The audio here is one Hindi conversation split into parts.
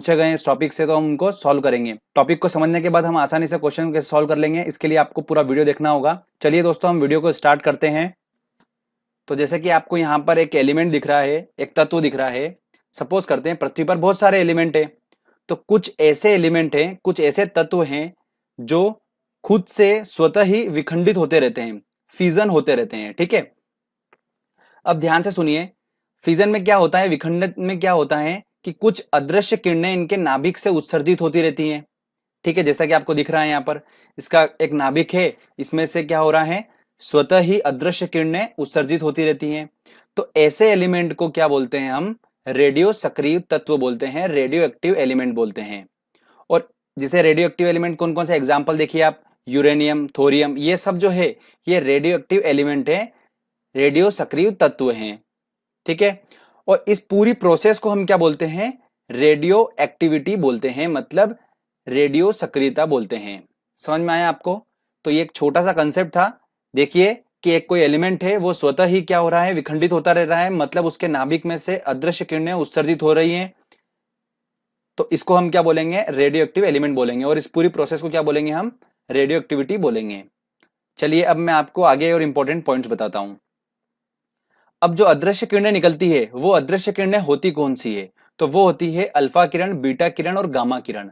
पूछे गए इस टॉपिक से, तो हम उनको सॉल्व करेंगे। टॉपिक को समझने के बाद हम आसानी से क्वेश्चन कैसे सॉल्व कर लेंगे, इसके लिए आपको पूरा वीडियो देखना होगा। चलिए दोस्तों, हम वीडियो को स्टार्ट करते हैं। तो जैसे कि आपको यहाँ पर एक एलिमेंट दिख रहा है, एक तत्व दिख रहा है। सपोज करते हैं पृथ्वी पर बहुत सारे एलिमेंट है, तो कुछ ऐसे एलिमेंट हैं, कुछ ऐसे तत्व हैं जो खुद से स्वतः ही विखंडित होते रहते हैं, फ्यूजन होते रहते हैं। ठीक है, अब ध्यान से सुनिए। फ्यूजन में क्या होता है, विखंडन में क्या होता है कि कुछ अदृश्य किरणें इनके नाभिक से उत्सर्जित होती रहती हैं। ठीक है, जैसा कि आपको दिख रहा है यहाँ पर, इसका एक नाभिक है, इसमें से क्या हो रहा है, स्वतः ही अदृश्य किरणें उत्सर्जित होती रहती हैं। तो ऐसे एलिमेंट को क्या बोलते हैं हम, रेडियो सक्रिय तत्व बोलते हैं, रेडियो एक्टिव एलिमेंट बोलते हैं। और जैसे रेडियो एक्टिव एलिमेंट कौन कौन से एग्जाम्पल देखिए आप, यूरेनियम, थोरियम, ये सब जो है ये रेडियो एक्टिव एलिमेंट है, रेडियो सक्रिय तत्व हैं। ठीक है, और इस पूरी प्रोसेस को हम क्या बोलते हैं, रेडियो एक्टिविटी बोलते हैं, मतलब रेडियो सक्रियता बोलते हैं। समझ में आया आपको? तो ये एक छोटा सा कंसेप्ट था। देखिए कि एक कोई एलिमेंट है, वो स्वतः ही क्या हो रहा है, विखंडित होता रह रहा है, मतलब उसके नाभिक में से अदृश्य किरणें उत्सर्जित हो रही हैं। तो इसको हम क्या बोलेंगे, रेडियो एक्टिव एलिमेंट बोलेंगे, और इस पूरी प्रोसेस को क्या बोलेंगे हम, रेडियो एक्टिविटी बोलेंगे। चलिए अब मैं आपको आगे और इंपॉर्टेंट पॉइंट्स बताता हूं। अब जो अदृश्य किरणें निकलती है, वो अदृश्य किरणें होती कौन सी है, तो वो होती है अल्फा किरण, बीटा किरण और गामा किरण।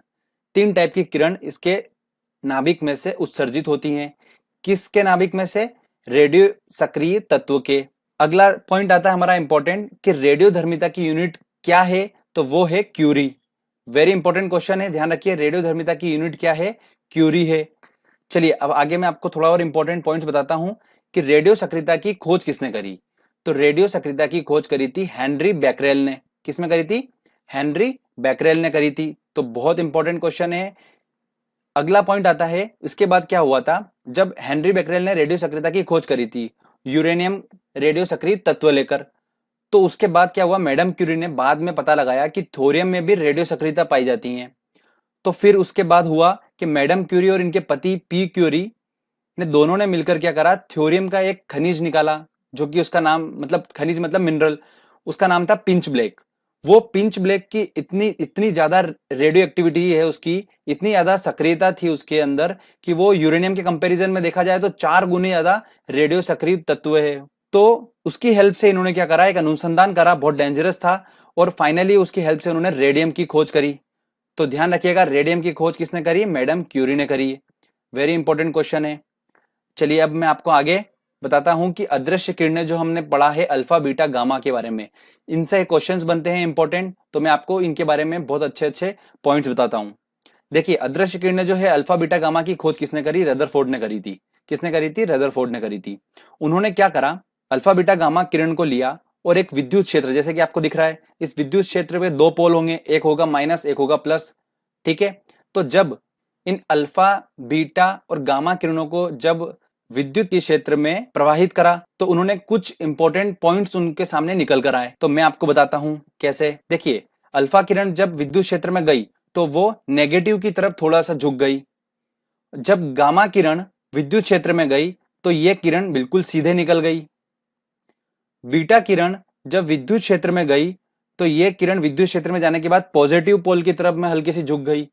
तीन टाइप की किरण इसके नाभिक में से उत्सर्जित होती हैं। किसके नाभिक में से, रेडियो सक्रिय तत्व के। अगला पॉइंट आता है हमारा इंपॉर्टेंट कि रेडियो धर्मिता की यूनिट क्या है, तो वो है क्यूरी। वेरी इंपॉर्टेंट क्वेश्चन है, ध्यान रखिए, रेडियो धर्मिता की यूनिट क्या है, क्यूरी है। चलिए अब आगे मैं आपको थोड़ा और इंपॉर्टेंट पॉइंट्स बताता हूं कि रेडियो सक्रियता की खोज किसने करी। तो रेडियो सक्रियता की खोज करी थी हेनरी बैकरेल ने। किसने करी थी, हेनरी बैकरेल ने करी थी। तो बहुत इंपॉर्टेंट क्वेश्चन है। अगला पॉइंट आता है, इसके बाद क्या हुआ था, जब हेनरी बैकरेल ने रेडियो सक्रियता की खोज करी थी यूरेनियम रेडियो सक्रिय तत्व लेकर, तो उसके बाद क्या हुआ, मैडम क्यूरी ने बाद में पता लगाया कि थोरियम में भी रेडियो सक्रियता पाई जाती है। तो फिर उसके बाद हुआ कि मैडम क्यूरी और इनके पति पी क्यूरी ने दोनों ने मिलकर क्या करा, थ्योरियम का एक खनिज निकाला, जो कि उसका नाम, मतलब खनिज मतलब मिनरल, उसका नाम था पिंच ब्लैक। वो पिंच ब्लैक की इतनी इतनी ज्यादा रेडियो एक्टिविटी है उसकी, इतनी ज्यादा सक्रियता थी उसके अंदर, कि वो यूरेनियम के कंपैरिजन में देखा जाए तो 4 गुने ज्यादा रेडियो सक्रिय तत्व है। तो उसकी हेल्प से इन्होंने क्या करा, एक अनुसंधान करा, बहुत डेंजरस था, और फाइनली उसकी हेल्प से उन्होंने रेडियम की खोज करी। तो ध्यान रखिएगा, रेडियम की खोज किसने करी, मैडम क्यूरी ने करी। वेरी इंपॉर्टेंट क्वेश्चन है। चलिए अब मैं आपको आगे बताता हूं कि अदृश्य किरणें जो हमने पढ़ा है अल्फा बीटा गामा के बारे में, इनसे क्वेश्चंस बनते हैं इंपॉर्टेंट। तो मैं आपको इनके बारे में बहुत अच्छे अच्छे पॉइंट्स बताता हूं। देखिए अदृश्य किरणें जो है अल्फा बीटा गामा की खोज किसने करी, रदरफोर्ड ने करी थी। किसने करी थी, रदरफोर्ड ने करी थी। उन्होंने क्या करा, अल्फा बीटा गामा किरण को लिया और एक विद्युत क्षेत्र, जैसे कि आपको दिख रहा है, इस विद्युत क्षेत्र में दो पोल होंगे, एक होगा माइनस, एक होगा प्लस। ठीक है, तो जब इन अल्फा बीटा और गामा किरणों को जब विद्युत के क्षेत्र में प्रवाहित करा, तो उन्होंने कुछ इंपॉर्टेंट पॉइंट्स उनके सामने निकल कर आए। तो मैं आपको बताता हूं कैसे। देखिए अल्फा किरण जब विद्युत क्षेत्र में गई तो वो नेगेटिव की तरफ थोड़ा सा झुक गई। जब गामा किरण विद्युत क्षेत्र में गई तो ये किरण बिल्कुल सीधे निकल गई। बीटा किरण जब विद्युत क्षेत्र में गई तो ये किरण विद्युत क्षेत्र में जाने के बाद पॉजिटिव पोल की तरफ में हल्की सी झुक गई।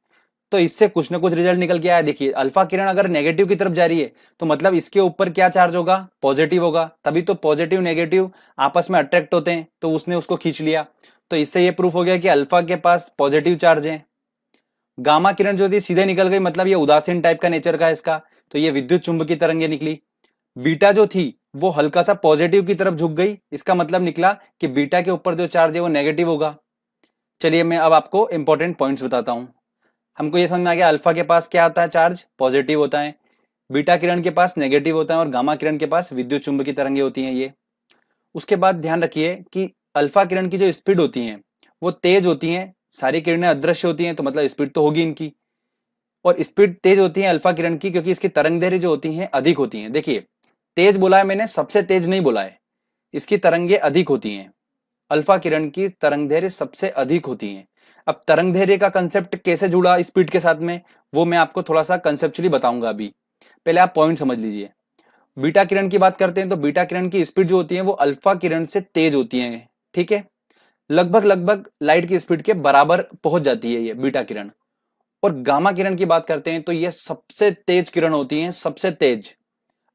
तो इससे कुछ ना कुछ रिजल्ट निकल के आया। देखिए अल्फा किरण अगर नेगेटिव की तरफ जा रही है तो मतलब इसके ऊपर क्या चार्ज होगा, पॉजिटिव होगा, तभी तो पॉजिटिव नेगेटिव आपस में अट्रैक्ट होते हैं, तो उसने उसको खींच लिया। तो इससे ये प्रूफ हो गया कि अल्फा के पास पॉजिटिव चार्ज है। गामा किरण जो थी सीधे निकल गई, मतलब ये उदासीन टाइप का नेचर का है इसका, तो ये विद्युत चुंबकीय तरंगे निकली। बीटा जो थी वो हल्का सा पॉजिटिव की तरफ झुक गई, इसका मतलब निकला कि बीटा के ऊपर जो चार्ज है वो नेगेटिव होगा। चलिए मैं अब आपको इंपॉर्टेंट पॉइंट्स बताता हूं। हमको ये समझ में आ गया अल्फा के पास क्या आता है, चार्ज पॉजिटिव होता है, बीटा किरण के पास नेगेटिव होता है, और गामा किरण के पास विद्युत चुंबकीय तरंगे होती हैं ये। उसके बाद ध्यान रखिए कि अल्फा किरण की जो स्पीड होती है वो तेज होती है, सारी किरणें अदृश्य होती हैं, तो मतलब स्पीड तो होगी इनकी, और स्पीड तेज होती है अल्फा किरण की क्योंकि इसकी तरंग दैर्घ्य जो होती है अधिक होती है। देखिए तेज बोला है मैंने, सबसे तेज नहीं बोला है, इसकी तरंगे अधिक होती हैं। अल्फा किरण की तरंग दैर्घ्य सबसे अधिक होती है। अब तरंग दैर्घ्य का कंसेप्ट कैसे जुड़ा स्पीड के साथ में, वो मैं आपको थोड़ा सा कंसेप्चुअली बताऊंगा अभी। पहले आप पॉइंट समझ लीजिए। बीटा किरण की बात करते हैं तो बीटा किरण की स्पीड जो होती है वो अल्फा किरण से तेज होती है। ठीक है, लगभग लगभग लाइट की स्पीड के बराबर पहुंच जाती है ये बीटा किरण। और गामा किरण की बात करते हैं तो ये सबसे तेज किरण होती है, सबसे तेज।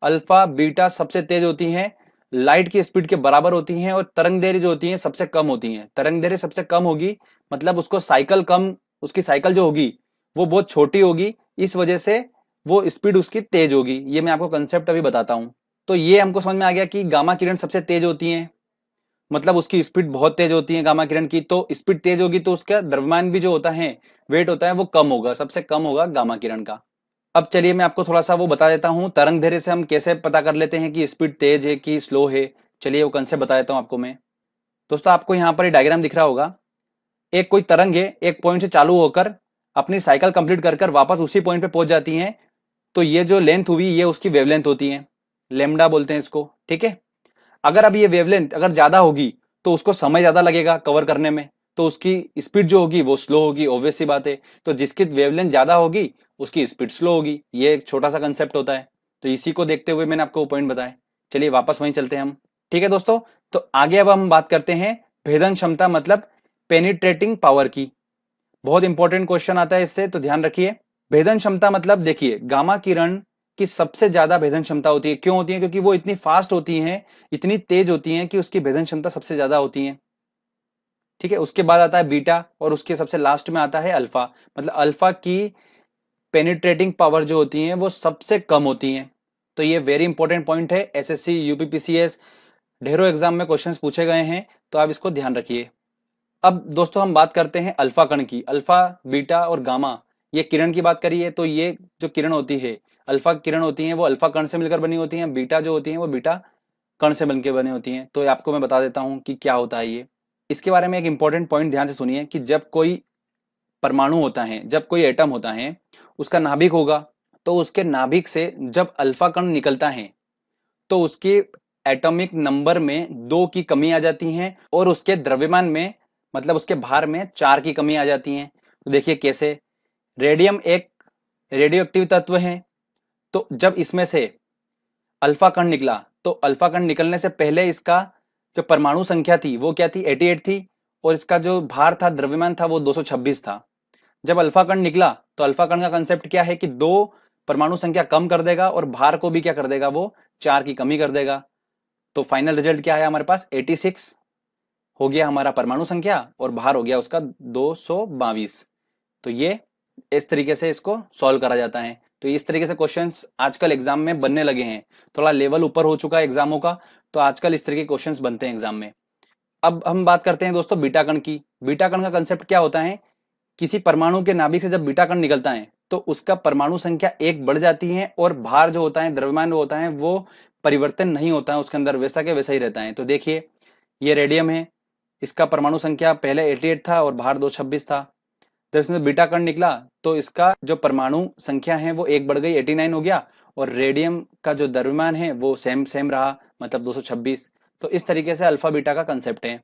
अल्फा बीटा सबसे तेज होती हैं, लाइट की स्पीड के बराबर होती हैं, और तरंग दैर्घ्य जो होती है सबसे कम होती हैं। तरंग दैर्घ्य सबसे कम होगी मतलब उसको साइकिल कम, उसकी साइकिल जो होगी वो बहुत छोटी होगी, इस वजह से वो स्पीड उसकी तेज होगी। ये मैं आपको कंसेप्ट अभी बताता हूं। तो ये हमको समझ में आ गया कि गामा किरण सबसे तेज होती है, मतलब उसकी स्पीड बहुत तेज होती है गामा किरण की। तो स्पीड तेज होगी तो उसका द्रव्यमान भी जो होता है, वेट होता है, वो कम होगा, सबसे कम होगा गामा किरण का। अब चलिए मैं आपको थोड़ा सा वो बता देता हूँ, तरंग दैर्घ्य से हम कैसे पता कर लेते हैं कि स्पीड तेज है कि स्लो है। चलिए वो कंसेप्ट बता देता हूँ आपको मैं। दोस्तों आपको यहाँ पर डायग्राम दिख रहा होगा, एक कोई तरंग है, एक पॉइंट से चालू होकर अपनी साइकिल कंप्लीट कर कर वापस उसी पॉइंट पे पहुंच जाती है। तो ये जो लेंथ हुई ये उसकी वेवलेंथ होती है, लेमडा बोलते हैं इसको, ठीक है। अगर अब ये वेवलेंथ अगर ज्यादा होगी तो उसको समय ज्यादा लगेगा कवर करने में, तो उसकी स्पीड जो होगी वो स्लो होगी, ऑब्वियस सी बात है। तो जिसकी वेवलेंथ ज्यादा होगी उसकी स्पीड स्लो होगी। ये एक छोटा सा कंसेप्ट होता है, तो इसी को देखते हुए मैंने आपको पॉइंट बताया। चलिए वापस वहीं चलते हैं हम, ठीक है दोस्तों। तो आगे अब हम बात करते हैं भेदन क्षमता मतलब पेनिट्रेटिंग पावर की। बहुत इंपॉर्टेंट क्वेश्चन आता है इससे, तो ध्यान रखिए। भेदन क्षमता मतलब देखिए, गामा किरण की सबसे ज्यादा भेदन क्षमता होती है। क्यों होती है? क्योंकि वो इतनी फास्ट होती हैं, इतनी तेज होती हैं कि उसकी भेदन क्षमता सबसे ज्यादा होती है, ठीक है। उसके बाद आता है बीटा, और उसके सबसे लास्ट में आता है अल्फा। मतलब अल्फा की पेनिट्रेटिंग पावर जो होती है वो सबसे कम होती है। तो ये वेरी इंपॉर्टेंट पॉइंट है, एसएससी यूपीपीसीएस ढेरों एग्जाम में क्वेश्चंस पूछे गए हैं, तो आप इसको ध्यान रखिए। अब दोस्तों हम बात करते हैं अल्फा कण की। अल्फा बीटा और गामा, ये किरण की बात करिए तो ये जो किरण होती है, अल्फा किरण होती है वो अल्फा कण से मिलकर बनी होती है, बीटा जो होती है वो बीटा कण से बनकर बनी होती हैं। तो आपको मैं बता देता हूं कि क्या होता है ये। इसके बारे में एक इंपॉर्टेंट पॉइंट ध्यान से सुनिए कि जब कोई परमाणु होता है, जब कोई एटम होता है, उसका नाभिक होगा, तो उसके नाभिक से जब अल्फा कण निकलता है तो उसके एटॉमिक नंबर में 2 की कमी आ जाती है, और उसके द्रव्यमान में मतलब उसके भार में 4 की कमी आ जाती है। तो देखिए कैसे। रेडियम एक रेडियो एक्टिव तत्व है, तो जब इसमें से अल्फा कण निकला, तो अल्फा कण निकलने से पहले इसका जो परमाणु संख्या थी वो क्या थी, 88 थी, और इसका जो भार था, द्रव्यमान था, वो 226 था। जब अल्फा कण निकला तो अल्फा कण का कंसेप्ट क्या है कि दो परमाणु संख्या कम कर देगा और भार को भी क्या कर देगा, वो 4 की कमी कर देगा। तो फाइनल रिजल्ट क्या है हमारे पास, 86 हो गया हमारा परमाणु संख्या, और भार हो गया उसका 222। तो ये इस तरीके से इसको सॉल्व करा जाता है। तो इस तरीके से क्वेश्चंस आजकल एग्जाम में बनने लगे हैं, थोड़ा लेवल ऊपर हो चुका है एग्जामों का, तो आजकल इस तरीके के क्वेश्चंस बनते हैं एग्जाम में। अब हम बात करते हैं दोस्तों बीटा कण की। बीटा कण का कंसेप्ट क्या होता है, किसी परमाणु के नाभिक से जब बीटा कण निकलता है तो उसका परमाणु संख्या 1 बढ़ जाती है, और भार जो होता है, द्रव्यमान जो होता है, वो परिवर्तन नहीं होता है उसके अंदर, वैसा के वैसा ही रहता है। तो देखिए ये रेडियम है, इसका परमाणु संख्या पहले 88 था और भार 226 था। जब इसमें बीटा कण निकला तो इसका जो परमाणु संख्या है वो 1 बढ़ गई, 89 हो गया, और रेडियम का जो द्रव्यमान है वो सेम सेम रहा, मतलब 226। तो इस तरीके से अल्फा बीटा का कंसेप्ट है।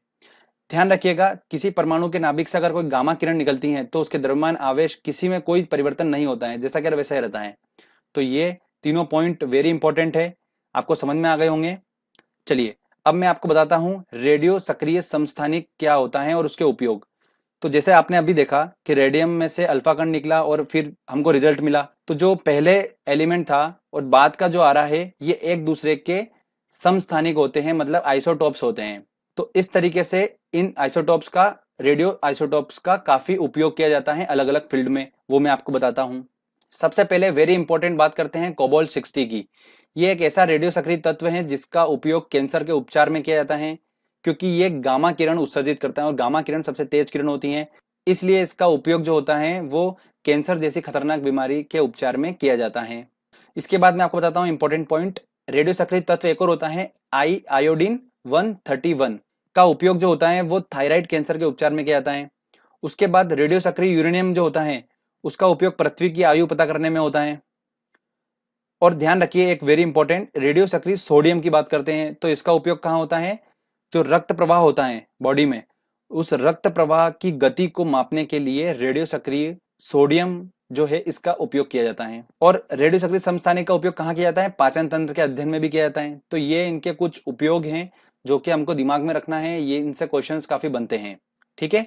ध्यान रखिएगा, किसी परमाणु के नाभिक से अगर कोई गामा किरण निकलती है तो उसके द्रव्यमान आवेश किसी में कोई परिवर्तन नहीं होता है, जैसा कि वैसा ही रहता है। तो ये तीनों पॉइंट वेरी इंपॉर्टेंट है, आपको समझ में आ गए होंगे। चलिए अब मैं आपको बताता हूं रेडियो सक्रिय समस्थानिक क्या होता है और उसके उपयोग। तो जैसे आपने अभी देखा कि रेडियम में से अल्फा कण निकला और फिर हमको रिजल्ट मिला, तो जो पहले एलिमेंट था और बाद का जो आ रहा है, ये एक दूसरे के समस्थानिक होते हैं, मतलब आइसोटोप्स होते हैं। तो इस तरीके से इन आइसोटोप्स का, रेडियो आइसोटोप्स का काफी उपयोग किया जाता है अलग अलग फील्ड में, वो मैं आपको बताता हूं। सबसे पहले वेरी इंपॉर्टेंट बात करते हैं कोबाल्ट 60 की। ये एक ऐसा रेडियो सक्रिय तत्व है जिसका उपयोग कैंसर के उपचार में किया जाता है, क्योंकि ये गामा किरण उत्सर्जित करता है और गामा किरण सबसे तेज किरण होती है, इसलिए इसका उपयोग जो होता है वो कैंसर जैसी खतरनाक बीमारी के उपचार में किया जाता है। इसके बाद मैं आपको बताता हूँ इंपॉर्टेंट पॉइंट, रेडियो सक्रिय तत्व एक और होता है आयोडीन 131 का उपयोग जो होता है वो थायराइड कैंसर के उपचार में किया जाता है। उसके बाद रेडियो सक्रिय यूरेनियम जो होता है उसका उपयोग पृथ्वी की आयु पता करने में होता है। और ध्यान रखिए एक वेरी इंपॉर्टेंट, रेडियो सक्रिय सोडियम की बात करते हैं तो इसका उपयोग कहाँ होता है, जो रक्त प्रवाह होता है बॉडी में, उस रक्त प्रवाह की गति को मापने के लिए रेडियो सक्रिय सोडियम जो है इसका उपयोग किया जाता है। और रेडियो सक्रिय समस्थानिक का उपयोग कहाँ किया जाता है, पाचन तंत्र के अध्ययन में भी किया जाता है। तो ये इनके कुछ उपयोग हैं जो कि हमको दिमाग में रखना है, ये इनसे क्वेश्चंस काफी बनते हैं। ठीक है,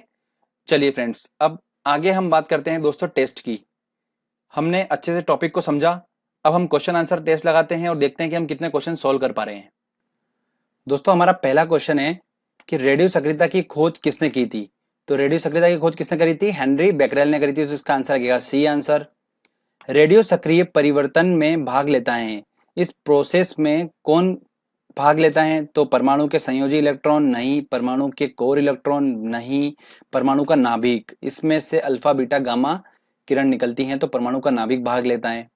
चलिए फ्रेंड्स, अब आगे हम बात करते हैं दोस्तों टेस्ट की। हमने अच्छे से टॉपिक को समझा, अब हम क्वेश्चन आंसर टेस्ट लगाते हैं और देखते हैं कि हम कितने क्वेश्चन सॉल्व कर पा रहे हैं। दोस्तों हमारा पहला क्वेश्चन है कि रेडियो सक्रियता की खोज किसने की थी। तो रेडियो सक्रियता की खोज किसने करी थी? हेनरी बेकरेल ने करी थी। तो इसका आंसर लगेगा सी आंसर। रेडियो सक्रिय परिवर्तन में भाग लेता है, इस प्रोसेस में कौन भाग लेता है? तो परमाणु के संयोजी इलेक्ट्रॉन नहीं, परमाणु के कोर इलेक्ट्रॉन नहीं, परमाणु का नाभिक, इसमें से अल्फा बीटा गामा किरण निकलती हैं, तो परमाणु का नाभिक भाग लेता है।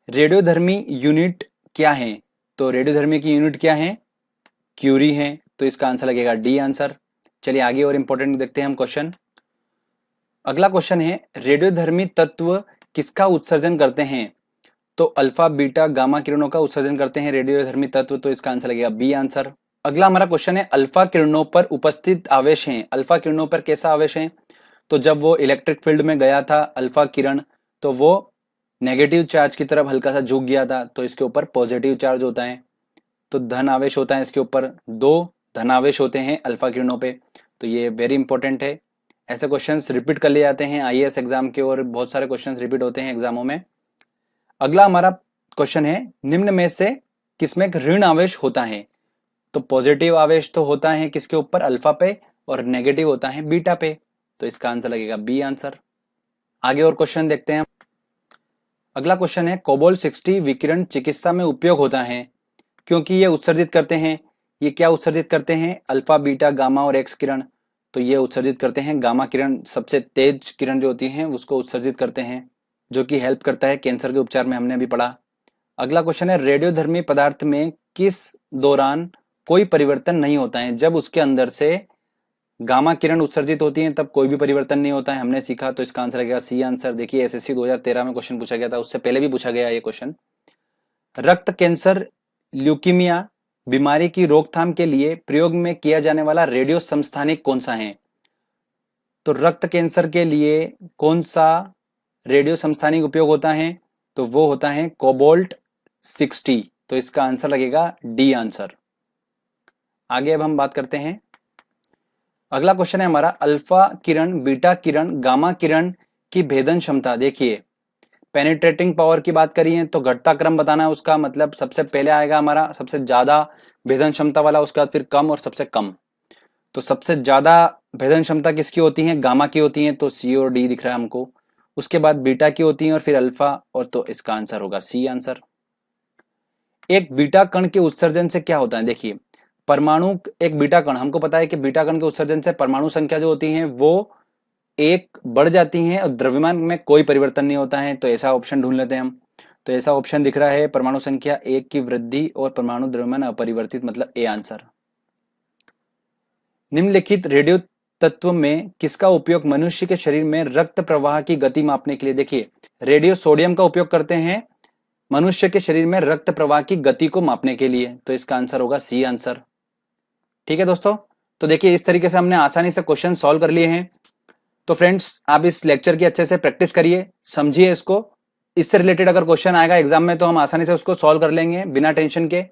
रेडियोधर्मी यूनिट क्या है? तो रेडियोधर्मी की यूनिट क्या है? क्यूरी है। तो इसका आंसर लगेगा डी आंसर। चलिए आगे और इंपॉर्टेंट देखते हैं हम क्वेश्चन। अगला क्वेश्चन है रेडियोधर्मी तत्व किसका उत्सर्जन करते हैं? तो अल्फा बीटा गामा किरणों का उत्सर्जन करते हैं रेडियोधर्मी तत्व। तो इसका आंसर लगेगा बी आंसर। अगला हमारा क्वेश्चन है अल्फा किरणों पर उपस्थित आवेश हैं। अल्फा किरणों पर कैसा आवेश है? तो जब वो इलेक्ट्रिक फील्ड में गया था अल्फा किरण, तो वो नेगेटिव चार्ज की तरफ हल्का सा झुक गया था, तो इसके ऊपर पॉजिटिव चार्ज होता है, तो धन आवेश होता है इसके ऊपर, 2 धन आवेश होते हैं अल्फा किरणों पे। तो ये वेरी इंपॉर्टेंट है, ऐसे क्वेश्चंस रिपीट कर लिए जाते हैं आईएएस एग्जाम के, और बहुत सारे क्वेश्चंस रिपीट होते हैं एग्जामों में। अगला हमारा क्वेश्चन है निम्न में से किसमें एक ऋण आवेश होता है? तो पॉजिटिव आवेश तो होता है किसके ऊपर? अल्फा पे, और नेगेटिव होता है बीटा पे। तो इसका आंसर लगेगा बी आंसर। आगे और क्वेश्चन देखते हैं। अगला क्वेश्चन है कोबाल्ट 60 विकिरण चिकित्सा में उपयोग होता है क्योंकि ये उत्सर्जित करते हैं। ये क्या उत्सर्जित करते हैं? अल्फा बीटा गामा और एक्स किरण। तो ये उत्सर्जित करते हैं गामा किरण, सबसे तेज किरण जो होती है उसको उत्सर्जित करते हैं, जो कि हेल्प करता है कैंसर के उपचार में, हमने अभी पढ़ा। अगला क्वेश्चन है रेडियोधर्मी पदार्थ में किस दौरान कोई परिवर्तन नहीं होता है? जब उसके अंदर से गामा किरण उत्सर्जित होती है तब कोई भी परिवर्तन नहीं होता है, हमने सीखा। तो इसका आंसर लगेगा सी आंसर। देखिए एसएससी 2013 में क्वेश्चन पूछा गया था, उससे पहले भी पूछा गया ये क्वेश्चन। रक्त कैंसर ल्यूकीमिया बीमारी की रोकथाम के लिए प्रयोग में किया जाने वाला रेडियो समस्थानिक कौन सा है? तो रक्त कैंसर के लिए कौन सा रेडियो समस्थानिक उपयोग होता है? तो वो होता है कोबाल्ट 60। तो इसका आंसर लगेगा डी आंसर। आगे अब हम बात करते हैं। अगला क्वेश्चन है हमारा अल्फा किरण, बीटा किरण, गामा किरण की भेदन क्षमता। देखिए पेनिट्रेटिंग पावर की बात करिए तो घटता क्रम बताना है उसका, मतलब सबसे पहले आएगा हमारा सबसे ज्यादा भेदन क्षमता वाला, उसके बाद फिर कम और सबसे कम। तो सबसे ज्यादा भेदन क्षमता किसकी होती है? गामा की होती है, तो सी और डी दिख रहा है हमको। उसके बाद बीटा की होती है और फिर अल्फा, और तो इसका आंसर होगा सी आंसर। एक बीटा कण के उत्सर्जन से क्या होता है? देखिए परमाणु, एक बीटा कण, हमको पता है कि बीटा कण के उत्सर्जन से परमाणु संख्या जो होती है वो एक बढ़ जाती है और द्रव्यमान में कोई परिवर्तन नहीं होता है। तो ऐसा ऑप्शन ढूंढ लेते हैं हम। तो ऐसा ऑप्शन दिख रहा है परमाणु संख्या 1 की वृद्धि और परमाणु द्रव्यमान अपरिवर्तित, मतलब ए आंसर। निम्नलिखित रेडियो तत्व में किसका उपयोग मनुष्य के शरीर में रक्त प्रवाह की गति मापने के लिए? देखिए रेडियो सोडियम का उपयोग करते हैं मनुष्य के शरीर में रक्त प्रवाह की गति को मापने के लिए। तो इसका आंसर होगा सी आंसर। ठीक है दोस्तों, तो देखिए इस तरीके से हमने आसानी से क्वेश्चन सॉल्व कर लिए हैं। तो फ्रेंड्स आप इस लेक्चर की अच्छे से प्रैक्टिस करिए, समझिए इसको। इससे रिलेटेड अगर क्वेश्चन आएगा एग्जाम में तो हम आसानी से उसको सॉल्व कर लेंगे बिना टेंशन के।